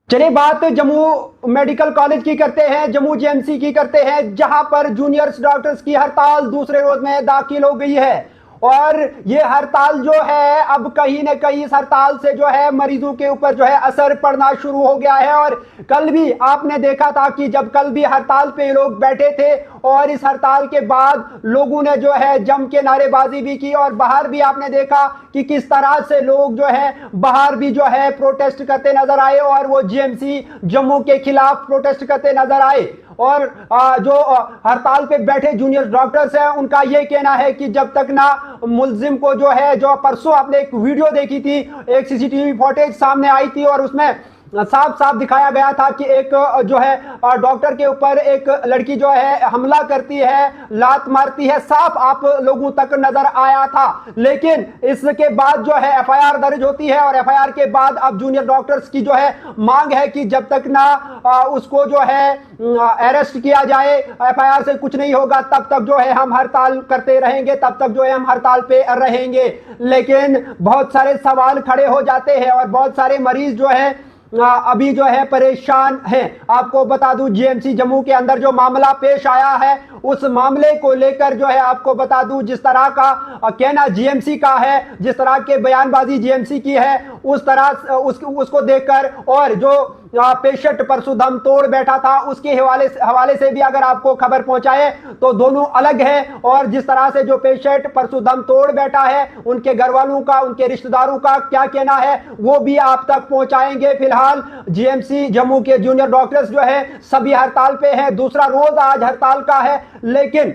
चलिए बात Jammu medical college की करते हैं, जम्मू जेएमसी की करते हैं, जहां पर जूनियर्स डॉक्टर्स की हड़ताल दूसरे रोज में दाखिल हो गई है। और ये हड़ताल जो है अब कहीं ना कहीं इस हड़ताल से जो है मरीजों के ऊपर जो है असर पड़ना शुरू हो गया है। और कल भी आपने देखा था कि जब कल भी हड़ताल पे लोग बैठे थे और इस हड़ताल के बाद लोगों ने जो है जम के नारेबाजी भी की और बाहर भी आपने देखा कि किस तरह से लोग जो है बाहर भी जो है प्रोटेस्ट करते नजर आए और वो जीएमसी जम्मू के खिलाफ प्रोटेस्ट करते नजर आए। और जो हड़ताल पे बैठे जूनियर डॉक्टर्स हैं उनका ये कहना है कि जब तक ना मुलजिम को जो है, जो परसों आपने एक वीडियो देखी थी, एक सीसीटीवी फुटेज सामने आई थी और उसमें साफ साफ दिखाया गया था कि एक जो है डॉक्टर के ऊपर एक लड़की जो है हमला करती है, लात मारती है, साफ आप लोगों तक नजर आया था। लेकिन इसके बाद जो है एफआईआर दर्ज होती है और एफआईआर के बाद अब जूनियर डॉक्टर्स की जो है मांग है कि जब तक ना उसको जो है अरेस्ट किया जाए, एफआईआर से कुछ नहीं होगा, तब तक जो है हम हड़ताल करते रहेंगे, तब तक जो है हम हड़ताल पे रहेंगे। लेकिन बहुत सारे सवाल खड़े हो जाते हैं और बहुत सारे मरीज जो है अभी जो है परेशान हैं। आपको बता दूं जीएमसी जम्मू के अंदर जो मामला पेश आया है उस मामले को लेकर जो है आपको बता दूं जिस तरह का कहना जीएमसी का है, जिस तरह के बयानबाजी जीएमसी की है, उस तरह उसको देखकर और जो पेशेंट परसों दम तोड़ बैठा था उसके हवाले से भी अगर आपको खबर पहुंचाए तो दोनों अलग है। और जिस तरह से जो पेशेंट परसों दम तोड़ बैठा है उनके घर वालों का, उनके रिश्तेदारों का क्या कहना है वो भी आप तक पहुंचाएंगे। फिलहाल जीएमसी जम्मू के जूनियर डॉक्टर्स जो है सभी हड़ताल पे हैं, दूसरा रोज आज हड़ताल का है। लेकिन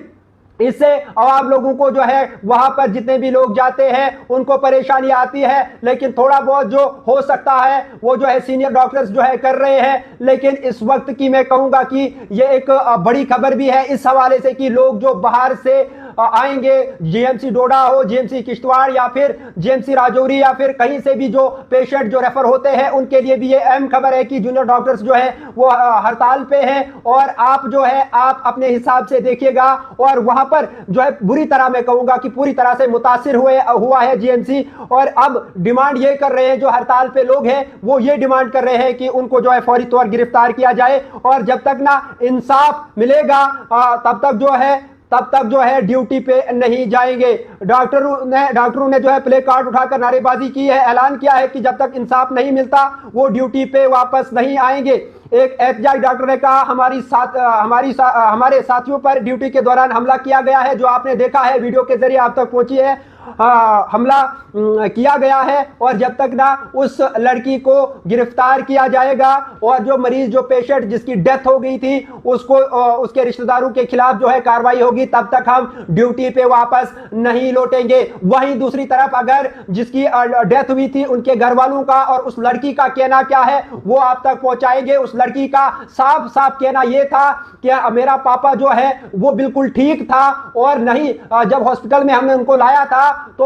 इससे आम लोगों को जो है वहां पर जितने भी लोग जाते हैं उनको परेशानी आती है, लेकिन थोड़ा बहुत जो हो सकता है वो जो है सीनियर डॉक्टर्स जो है कर रहे हैं। लेकिन इस वक्त की मैं कहूंगा कि ये एक बड़ी खबर भी है इस हवाले से कि लोग जो बाहर से आएंगे, जीएमसी डोडा हो, जीएमसी किश्तवाड़ या फिर जीएमसी राजौरी या फिर कहीं से भी जो पेशेंट जो रेफर होते हैं उनके लिए भी ये अहम खबर है कि जूनियर डॉक्टर्स जो है वो हड़ताल पे हैं। और आप जो है आप अपने हिसाब से देखिएगा और वहां पर जो है बुरी तरह मैं कहूंगा कि पूरी तरह से मुतासिर हुआ है जीएमसी। और अब डिमांड ये कर रहे हैं, जो हड़ताल पे लोग हैं वो ये डिमांड कर रहे हैं कि उनको जो है फौरी तौर गिरफ्तार किया जाए और जब तक ना इंसाफ मिलेगा तब तक जो है ड्यूटी पे नहीं जाएंगे। डॉक्टरों ने जो है प्ले कार्ड उठाकर नारेबाजी की है, ऐलान किया है कि जब तक इंसाफ नहीं मिलता वो ड्यूटी पे वापस नहीं आएंगे। एक एहतजाज डॉक्टर ने कहा हमारे साथियों पर ड्यूटी के दौरान हमला किया गया है, जो आपने देखा है वीडियो के जरिए आप तक पहुंची है। हमला किया गया है और जब तक ना उस लड़की को गिरफ्तार किया जाएगा और जो मरीज, जो पेशेंट जिसकी डेथ हो गई थी उसको उसके रिश्तेदारों के खिलाफ जो है कार्रवाई होगी, तब तक हम ड्यूटी पे वापस नहीं लौटेंगे। वहीं दूसरी तरफ अगर जिसकी डेथ हुई थी उनके घर वालों का और उस लड़की का कहना क्या है वो आप तक पहुंचाएंगे। उस लड़की का साफ साफ कहना यह था कि मेरा पापा जो है वो बिल्कुल ठीक था और नहीं, जब हॉस्पिटल में हमने उनको लाया था तो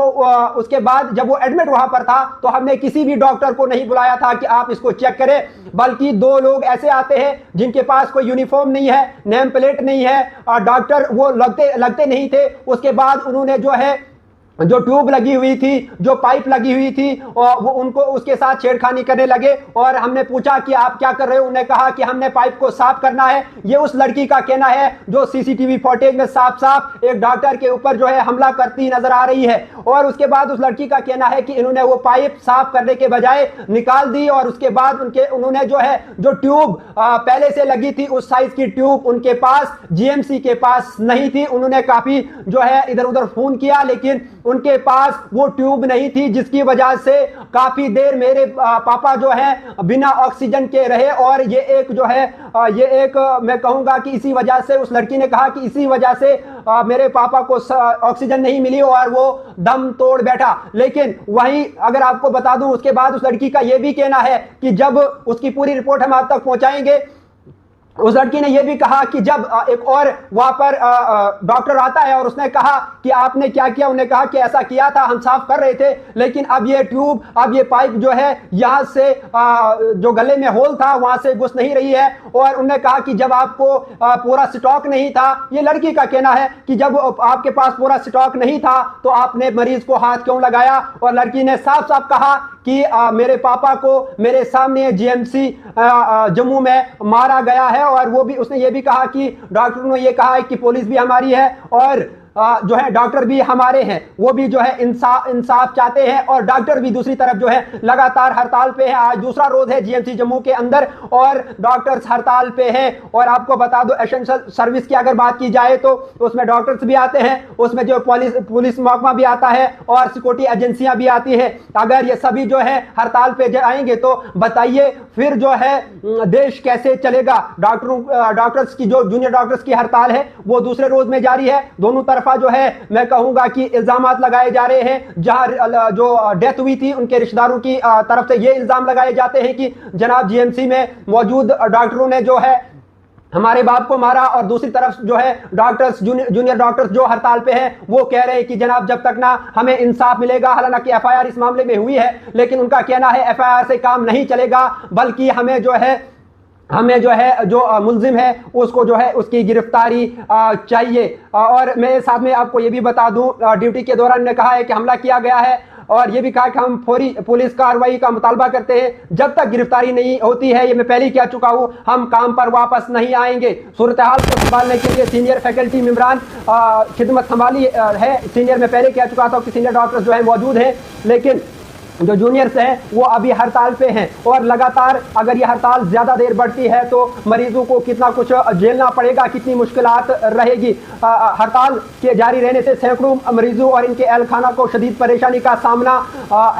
उसके बाद जब वो एडमिट वहां पर था तो हमने किसी भी डॉक्टर को नहीं बुलाया था कि आप इसको चेक करें, बल्कि दो लोग ऐसे आते हैं जिनके पास कोई यूनिफॉर्म नहीं है, नेम प्लेट नहीं है, डॉक्टर वो लगते नहीं थे। उसके बाद उन्होंने जो है जो ट्यूब लगी हुई थी, जो पाइप लगी हुई थी और वो उनको उसके साथ छेड़खानी करने लगे और हमने पूछा कि आप क्या कर रहे हो, उन्होंने कहा कि हमने पाइप को साफ करना है। ये उस लड़की का कहना है जो सीसीटीवी फुटेज में साफ साफ एक डॉक्टर के ऊपर जो है हमला करती नजर आ रही है। और उसके बाद उस लड़की का कहना है कि इन्होंने वो पाइप साफ करने के बजाय निकाल दी और उसके बाद उन्होंने जो है जो ट्यूब पहले से लगी थी उस साइज की ट्यूब उनके पास, जीएमसी के पास नहीं थी। उन्होंने काफी जो है इधर उधर फोन किया लेकिन उनके पास वो ट्यूब नहीं थी, जिसकी वजह से काफी देर मेरे पापा जो है बिना ऑक्सीजन के रहे। और ये एक जो है ये एक मैं कहूंगा कि इसी वजह से, उस लड़की ने कहा कि इसी वजह से मेरे पापा को ऑक्सीजन नहीं मिली और वो दम तोड़ बैठा। लेकिन वहीं अगर आपको बता दूं उसके बाद उस लड़की का ये भी कहना है कि जब उसकी पूरी रिपोर्ट हम आप तक पहुंचाएंगे, उस लड़की ने यह भी कहा कि जब एक और वहां पर डॉक्टर आता है और उसने कहा कि आपने क्या किया, उन्होंने कहा कि ऐसा किया था, हम साफ कर रहे थे, लेकिन अब ये ट्यूब, अब ये पाइप जो है यहां से जो गले में होल था वहां से घुस नहीं रही है। और उन्होंने कहा कि जब आपको पूरा स्टॉक नहीं था, ये लड़की का कहना है कि जब आपके पास पूरा स्टॉक नहीं था तो आपने मरीज को हाथ क्यों लगाया। और लड़की ने साफ साफ कहा कि मेरे पापा को मेरे सामने जीएमसी जम्मू में मारा गया है। और वो भी उसने ये भी कहा कि डॉक्टर ने ये कहा है कि पुलिस भी हमारी है और जो है डॉक्टर भी हमारे हैं, वो भी जो है इंसाफ चाहते हैं। और डॉक्टर भी दूसरी तरफ जो है लगातार हड़ताल पे है। आज दूसरा रोज है जीएमसी जम्मू के अंदर और डॉक्टर्स हड़ताल पे हैं। और आपको बता दो एसेंशियल सर्विस की अगर बात की जाए तो उसमें डॉक्टर्स भी आते हैं, उसमें जो पुलिस महकमा भी आता है और सिक्योरिटी एजेंसियां भी आती है। अगर ये सभी जो है हड़ताल पे जाएंगे तो बताइए फिर जो है देश कैसे चलेगा। डॉक्टर्स की जो जूनियर डॉक्टर्स की हड़ताल है वो दूसरे रोज में जारी है। दोनों तरफ जो है मैं कहूंगा कि इल्जामात लगाए जा रहे हैं। जहां जो डेथ हुई थी उनके रिश्तेदारों की तरफ से ये इल्जाम लगाए जाते हैं कि जनाब जीएमसी में मौजूद डॉक्टरों ने जो है हमारे बाप को मारा। और दूसरी तरफ जो है डॉक्टर्स जूनियर डॉक्टर्स जो हड़ताल पे हैं वो कह रहे हैं कि जनाब जब तक ना हमें इंसाफ मिलेगा, हालांकि एफआईआर इस मामले में हुई है लेकिन उनका कहना है एफआईआर से काम नहीं चलेगा, बल्कि हमें जो है जो मुल्जिम है उसको जो है उसकी गिरफ्तारी चाहिए। और मैं साथ में आपको ये भी बता दूं ड्यूटी के दौरान ने कहा है कि हमला किया गया है और ये भी कहा कि हम फौरी पुलिस कार्रवाई का मुतालबा करते हैं। जब तक गिरफ्तारी नहीं होती है, ये मैं पहले ही कह चुका हूं, हम काम पर वापस नहीं आएंगे। सूरत हाल को संभालने के लिए सीनियर फैकल्टी मेंबरान खिदमत संभाली है। सीनियर में पहले कह चुका था कि सीनियर डॉक्टर्स जो है मौजूद हैं, लेकिन जो जूनियर्स हैं वो अभी हड़ताल पे हैं। और लगातार अगर ये हड़ताल ज़्यादा देर बढ़ती है तो मरीजों को कितना कुछ झेलना पड़ेगा, कितनी मुश्किलात रहेगी। हड़ताल के जारी रहने से सैकड़ों मरीजों और इनके अहल खाना को शदीद परेशानी का सामना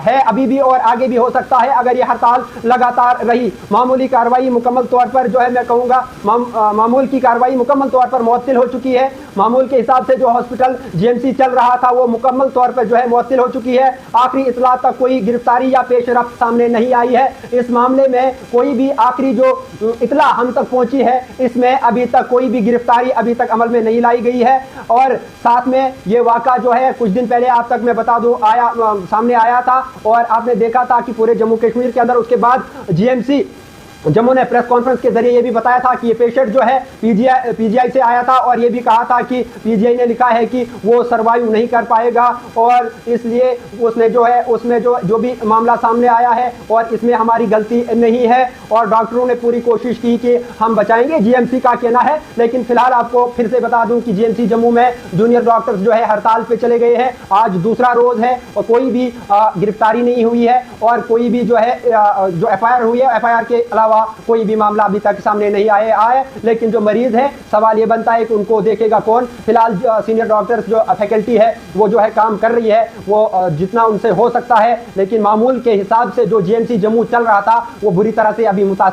है अभी भी और आगे भी हो सकता है अगर ये हड़ताल लगातार रही। मामूली कार्रवाई मुकम्मल तौर पर जो है मैं कहूँगा मामूल की कार्रवाई मुकम्मल तौर पर मुअत्तिल हो चुकी है। मामूल के हिसाब से जो हॉस्पिटल जीएमसी चल रहा था वो मुकम्मल तौर पर जो है मुअत्तिल हो चुकी है। आखिरी इतला तक कोई गिरफ्तारी या पेशरफ्त सामने नहीं आई है। इस मामले में कोई भी आखिरी जो इतला हम तक पहुंची है इसमें अभी तक कोई भी गिरफ्तारी अभी तक अमल में नहीं लाई गई है। और साथ में ये वाक़ा जो है कुछ दिन पहले आप तक मैं बता दूं सामने आया था और आपने देखा था कि पूरे जम्मू कश्मीर के अंदर उसके बाद जीएमसी जम्मू ने प्रेस कॉन्फ्रेंस के जरिए ये भी बताया था कि ये पेशेंट जो है पीजीआई से आया था और ये भी कहा था कि पीजीआई ने लिखा है कि वो सर्वाइव नहीं कर पाएगा और इसलिए उसने जो है उसमें जो भी मामला सामने आया है और इसमें हमारी गलती नहीं है। और डॉक्टरों ने पूरी कोशिश की कि हम बचाएंगे, जीएमसी का कहना है। लेकिन फिलहाल आपको फिर से बता दूं कि जीएमसी जम्मू में जूनियर डॉक्टर्स जो है हड़ताल पे चले गए हैं। आज दूसरा रोज है और कोई भी गिरफ्तारी नहीं हुई है और कोई भी जो है जो एफआईआर हुई है एफआईआर के अलावा कोई भी मामला अभी तक सामने नहीं आया है। लेकिन जो मरीज है सवाल ये बनता है कि उनको देखेगा कौन। फिलहाल सीनियर डॉक्टर्स जो फैकल्टी है वो जो है काम कर रही है वो जितना उनसे हो सकता है, लेकिन मामूल के हिसाब से जो जीएमसी जम्मू चल रहा था वो बुरी तरह से अभी मुतासिर